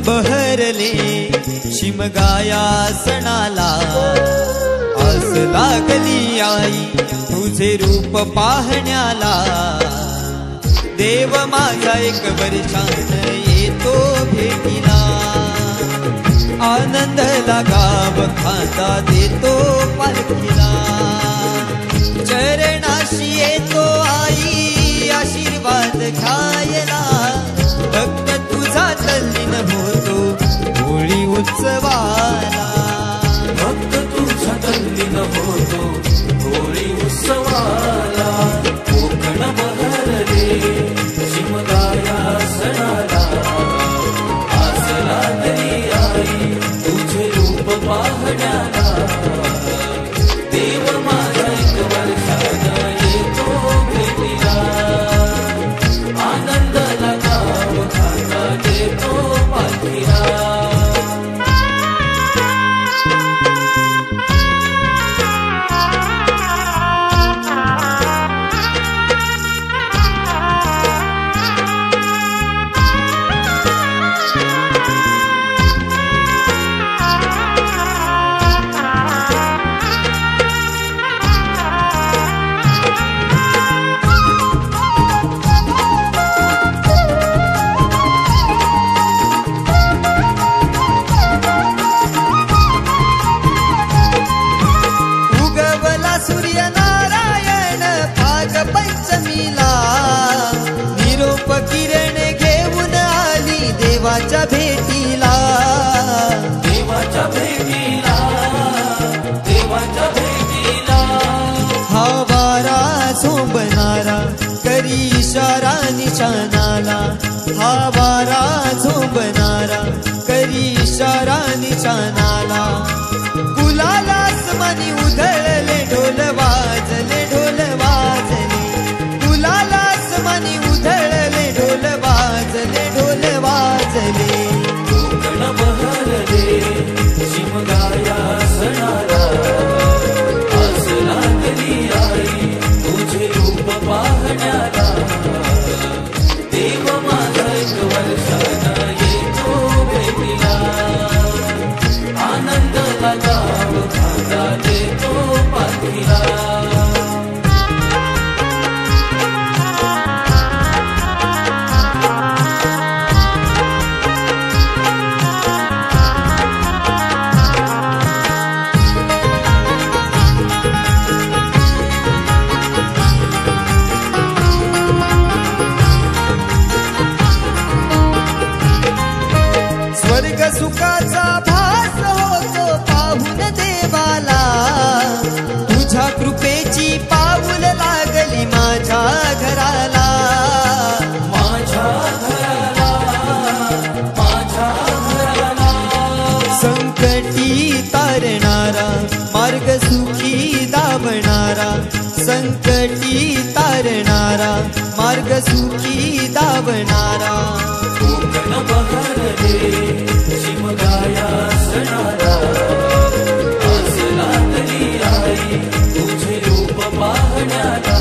बहरले शिमगाया सणाला, आस लागली आई तुझे रूप पाहण्याला। देव माझा एक वर्षान येतो भेटीला, आनंद गाव खांदा देतो पालखीला। चरणाशी येतो आई आशीर्वाद घ्यायला, भक्त तुझा तल्लीन होतो होळी उत्सवाला। भक्त तुझा तल्लीन होतो होळी उत्सवाला। कोकण बहरले शिमगाया सणाला, आस लागली आई तुझे रूप पाहण्याला। देव माझा एक वर्षान येतो भेटीला, आनंदाला गाव खांदा देतो पालखीला। सूर्यनारायण भाग पंचमीला, निरोप किरण घेऊन आली देवाच्या भेटीला। देवाच्या भेटीला, देवाच्या भेटीला। हा वारा झोंबणारा करी इशारा निशाणाला, हा वारा झोंबणारा करी इशारा निशाणाला। गुलाल आसमानी उधळले ढोल वाजले, ढोल वाजले। गुलाल आसमानी उधळले ढोल वाजले, ढोल वाजले। कोकण बहरले शिमगाया सणाला, आस लागली आई तुझे रूप पाहण्याला। देव माझा एक वर्षान येतो भेटीला, आनंदाला गाव खांदा देतो पालखीला। स्वर्ग सुखाचा भास होतो पाहून देवाला, तुझ्या कृपेची पाऊल लागली माझ्या घराला। माझ्या घराला, माझ्या घराला। संकटी तारणारा मार्ग सुखी दावणारा, संकटी तारणारा मार्ग सुखी दावणारा। कोकण बहरले शिमगाया सणाला, आस लागली आई तुझे रूप पाहण्याला।